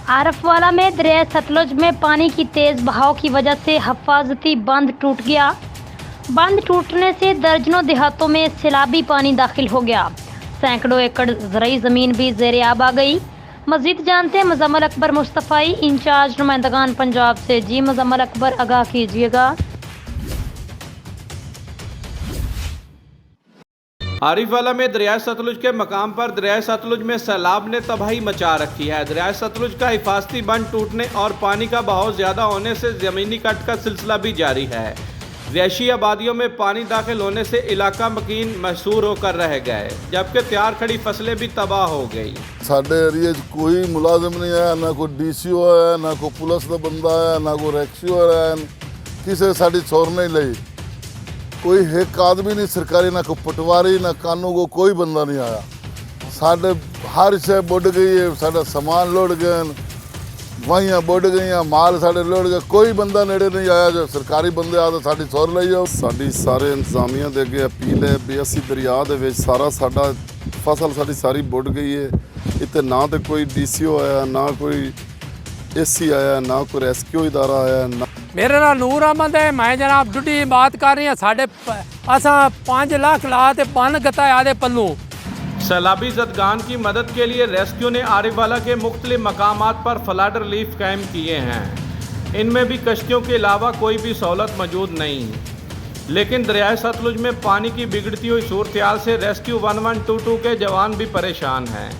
आरफवाला में दरिया सतलुज में पानी की तेज बहाव की वजह से हिफाजती बांध टूट गया। बांध टूटने से दर्जनों देहातों में सैलाबी पानी दाखिल हो गया। सैकड़ों एकड़ ज़रई ज़मीन भी ज़ेरे आब आ गई। मज़ीद जानते हैं मुज़म्मिल अकबर मुस्तफ़ाई, इंचार्ज नुमाइंदगान पंजाब से। जी मुज़म्मिल अकबर, आगाह कीजिएगा। आरिफवाला में दरिया सतलुज के मकाम पर दरिया सतलुज में सैलाब ने तबाही मचा रखी है। दरिया सतलुज का हिफाजती बंद टूटने और पानी का बहाव ज़्यादा होने से ज़मीनी कट का सिलसिला भी जारी है। रिहायशी आबादियों में पानी दाखिल होने से इलाका मकीन महसूर होकर रह गए, जबकि तैयार खड़ी फसलें भी तबाह हो गई। साडे एरिए कोई मुलाजिम नहीं आया, ना कोई DCO आया, ना कोई पुलिस का बंदा आया, ना कोई रैक्सीओ आया, किसी साड़ी छोर नहीं ली। कोई एक आदमी नहीं सरकारी, ना कोई पटवारी, ना कानून को कोई बंदा नहीं आया। साढ़े हर शय बुड़ गई है, साढ़ा सामान लुढ़ गए, वाइयां बुड़ गई, माल साढ़े लुढ़ गए। कोई बंदा नेड़े नहीं आया जो सरकारी बंदे आ तो साड़ी छोर ली जाओ। साड़ी सारे इंतजामिया दे अगे अपील है भी असी दरिया दे विच सारा साडा फसल साड़ी सारी बुड़ गई है। इत्थे ना तो कोई DCO आया, ना कोई AC आया, ना कोई रेस्क्यू इदारा आया। मेरा नाम नूर अहमद है। मैं जनाब डुडी बात कर रही हूँ। साढ़े असा 5 लाख ला ते बन गताया दे पल्लू। सैलाबी ज़दगान की मदद के लिए रेस्क्यू ने आरिफवाला के मुख्तलिफ मकामात पर फ्लड रिलीफ कैंप किए हैं। इनमें भी कश्तियों के अलावा कोई भी सहूलत मौजूद नहीं, लेकिन दरिया सतलुज में पानी की बिगड़ती हुई सूरत हाल से रेस्क्यू 1122 के जवान भी परेशान हैं।